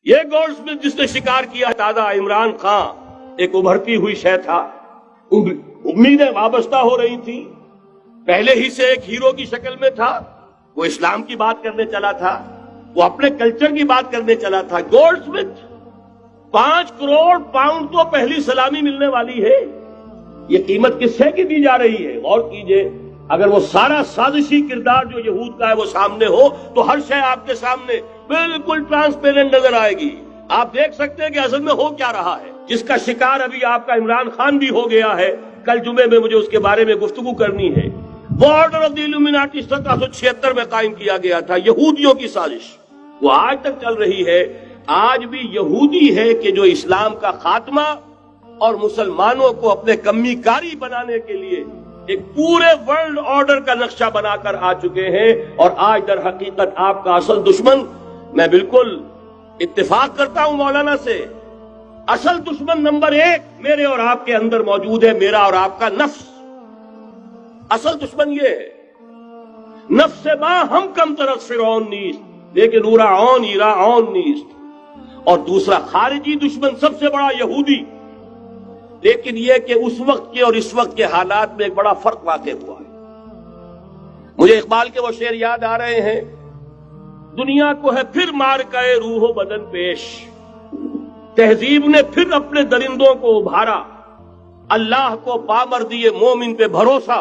یہ gold Smith جس نے شکار کیا تازہ عمران خان ایک ابھرتی ہوئی شے تھا، امیدیں وابستہ ہو رہی تھی، پہلے ہی سے ایک ہیرو کی شکل میں تھا، وہ اسلام کی بات کرنے چلا تھا، وہ اپنے کلچر کی بات کرنے چلا تھا۔ گولڈ سمتھ 5 کروڑ پاؤنڈ تو پہلی سلامی ملنے والی ہے، یہ قیمت کس سے کی دی جا رہی ہے؟ غور کیجئے، اگر وہ سارا سازشی کردار جو یہود کا ہے وہ سامنے ہو تو ہر شے آپ کے سامنے بالکل ٹرانسپیرنٹ نظر آئے گی، آپ دیکھ سکتے ہیں کہ اصل میں ہو کیا رہا ہے۔ جس کا شکار ابھی آپ کا عمران خان بھی ہو گیا ہے، کل جمعے میں مجھے اس کے بارے میں گفتگو کرنی ہے۔ وہ آرڈر آف دی الومناٹی 1776 میں قائم کیا گیا تھا، یہودیوں کی سازش، وہ آج تک چل رہی ہے۔ آج بھی یہودی ہے کہ جو اسلام کا خاتمہ اور مسلمانوں کو اپنے کمی کاری بنانے کے لیے ایک پورے ورلڈ آرڈر کا نقشہ بنا کر آ چکے ہیں، اور آج در حقیقت آپ کا اصل دشمن، میں بالکل اتفاق کرتا ہوں مولانا سے، اصل دشمن نمبر 1 میرے اور آپ کے اندر موجود ہے، میرا اور آپ کا نفس۔ اصل دشمن یہ ہے، نفس ما ہم کم طرف فرعون نیست لیکن اورا عون ایرا عون نیست۔ اور دوسرا خارجی دشمن سب سے بڑا یہودی، لیکن یہ کہ اس وقت کے اور اس وقت کے حالات میں ایک بڑا فرق واقع ہوا ہے۔ مجھے اقبال کے وہ شعر یاد آ رہے ہیں، دنیا کو ہے پھر مارکہ روح و بدن پیش، تہذیب نے پھر اپنے درندوں کو ابھارا، اللہ کو پامردی مومن پہ بھروسہ،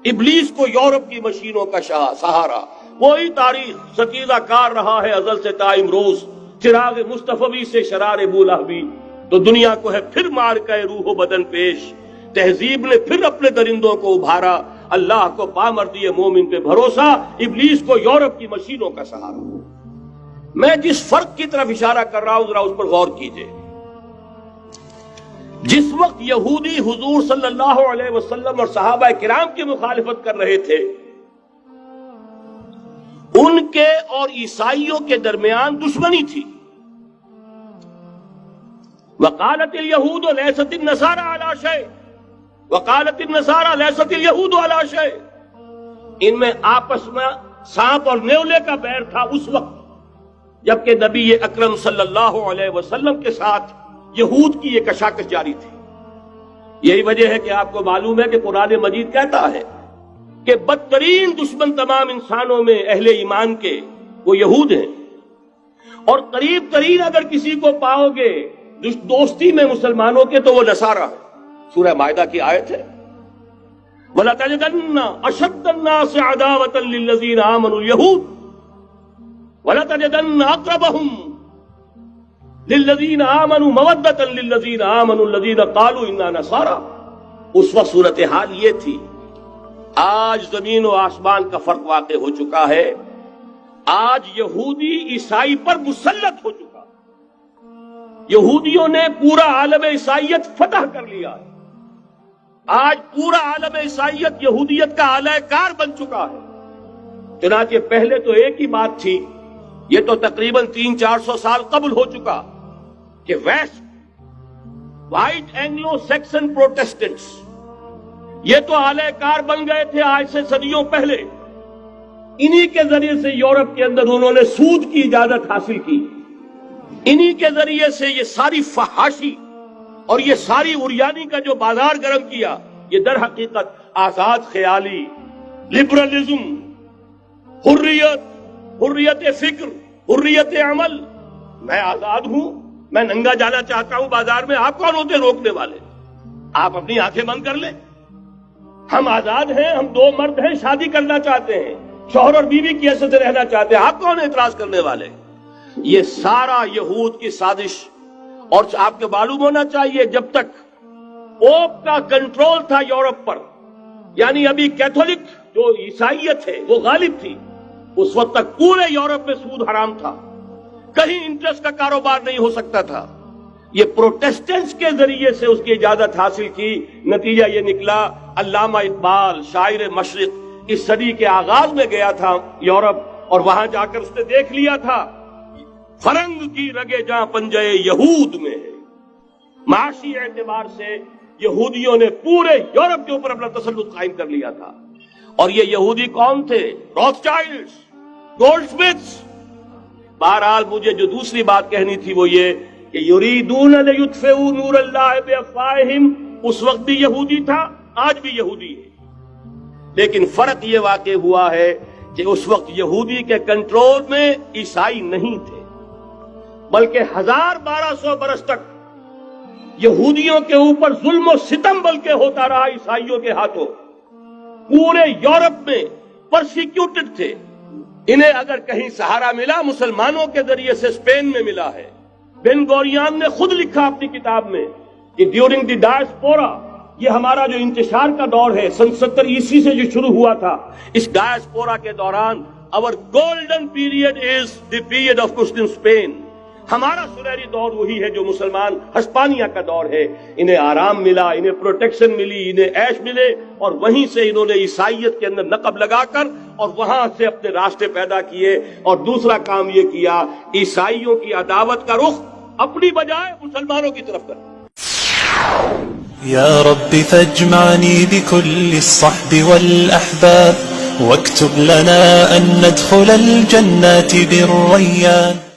ابلیس کو یورپ کی مشینوں کا سہارا۔ وہی تاریخ ستیزہ کار رہا ہے ازل سے تا امروز، چراغ مصطفی سے شرار بولہبی۔ تو دنیا کو ہے پھر مارکہ روح و بدن پیش، تہذیب نے پھر اپنے درندوں کو ابھارا، اللہ کو پامردی مومن پہ بھروسہ، ابلیس کو یورپ کی مشینوں کا سہارا۔ میں جس فرق کی طرف اشارہ کر رہا ہوں ذرا اس پر غور کیجئے۔ جس وقت یہودی حضور صلی اللہ علیہ وسلم اور صحابہ کرام کی مخالفت کر رہے تھے، ان کے اور عیسائیوں کے درمیان دشمنی تھی۔ وقالت اليہود لیست النصارى علی شیء وقالت النصارى لیست اليہود علی شیء، ان میں آپس میں سانپ اور نیولے کا بیر تھا اس وقت، جبکہ نبی اکرم صلی اللہ علیہ وسلم کے ساتھ یہود کی یہ کشاکش جاری تھی۔ یہی وجہ ہے کہ آپ کو معلوم ہے کہ قرآن مجید کہتا ہے کہ بدترین دشمن تمام انسانوں میں اہل ایمان کے وہ یہود ہیں، اور قریب ترین اگر کسی کو پاؤ گے دوستی میں مسلمانوں کے تو وہ نصارہ ہے۔ سورہ مائدہ کی آیت ہے، وَلَتَجِدَنَّ أَشَدَّ النَّاسِ عَدَاوَةً لِلَّذِينَ آمَنُوا الْيَهُودَ وَلَتَجِدَنَّ أَقْرَبَهُمْ لِلَّذِينَ آمَنُوا مَوَدَّةً لِلَّذِينَ آمَنُوا الَّذِينَ قَالُوا إِنَّا نَصَارَى۔ اس وقت صورتحال یہ تھی۔ آج زمین و آسمان کا فرق واقع ہو چکا ہے، آج یہودی عیسائی پر مسلط ہو چکا، یہودیوں نے پورا عالم عیسائیت فتح کر لیا ہے، آج پورا عالم عیسائیت یہودیت کا اعلی کار بن چکا ہے۔ چنانچہ پہلے تو ایک ہی بات تھی، یہ تو تقریباً 300-400 سال قبل ہو چکا، کہ west white Anglo Saxon Protestants یہ تو اعلی کار بن گئے تھے آج سے صدیوں پہلے، انہی کے ذریعے سے یورپ کے اندر انہوں نے سود کی اجازت حاصل کی، انہی کے ذریعے سے یہ ساری فحاشی اور یہ ساری عریانی کا جو بازار گرم کیا، یہ در حقیقت آزاد خیالی، لبرلزم، حریت فکر، حریت عمل، میں آزاد ہوں، میں ننگا جانا چاہتا ہوں بازار میں، آپ کون ہوتے روکنے والے؟ آپ اپنی آنکھیں بند کر لیں، ہم آزاد ہیں، ہم 2 مرد ہیں، شادی کرنا چاہتے ہیں، شوہر اور بیوی کی حیثیت سے رہنا چاہتے ہیں، آپ کون اعتراض کرنے والے؟ یہ سارا یہود کی سازش۔ اور آپ کو معلوم ہونا چاہیے جب تک پوپ کا کنٹرول تھا یورپ پر، یعنی ابھی کیتھولک جو عیسائیت ہے وہ غالب تھی، اس وقت تک پورے یورپ میں سود حرام تھا، کہیں انٹرسٹ کا کاروبار نہیں ہو سکتا تھا۔ یہ پروٹیسٹنٹس کے ذریعے سے اس کی اجازت حاصل کی، نتیجہ یہ نکلا، علامہ اقبال شاعر مشرق اس صدی کے آغاز میں گیا تھا یورپ، اور وہاں جا کر اس نے دیکھ لیا تھا فرنگ کی رگے جہاں پنجے یہود میں ہے۔ معاشی اعتبار سے یہودیوں نے پورے یورپ کے اوپر اپنا تسلط قائم کر لیا تھا، اور یہ یہودی کون تھے؟ روتھ چائلڈز، گولڈ سمتھس، بہرحال مجھے جو دوسری بات کہنی تھی وہ یہ کہ یریدون لیطفئوا نور اللہ بافواہہم، اس وقت بھی یہودی تھا، آج بھی یہودی ہے، لیکن فرق یہ واقع ہوا ہے کہ اس وقت یہودی کے کنٹرول میں عیسائی نہیں تھے، بلکہ 1200 برس تک یہودیوں کے اوپر ظلم و ستم بلکہ ہوتا رہا عیسائیوں کے ہاتھوں، پورے یورپ میں پرسیکیوٹڈ تھے۔ انہیں اگر کہیں سہارا ملا مسلمانوں کے ذریعے سے اسپین میں ملا ہے۔ بن گوریان نے خود لکھا اپنی کتاب میں کہ ڈیورنگ دی ڈائسپورا، یہ ہمارا جو انتشار کا دور ہے 70 عیسوی سے جو شروع ہوا تھا، اس ڈائسپورا کے دوران our golden period is the period of Christian Spain، ہمارا سنہری دور وہی ہے جو مسلمان ہسپانیہ کا دور ہے۔ انہیں آرام ملا، انہیں پروٹیکشن ملی، انہیں عیش ملے، اور وہیں سے انہوں نے عیسائیت کے اندر نقب لگا کر اور وہاں سے اپنے راستے پیدا کیے۔ اور دوسرا کام یہ کیا، عیسائیوں کی عداوت کا رخ اپنی بجائے مسلمانوں کی طرف کر۔ یا رب فاجمعنی بكل الصحب والأحباب واكتب لنا أن ندخل الجنات بالريان۔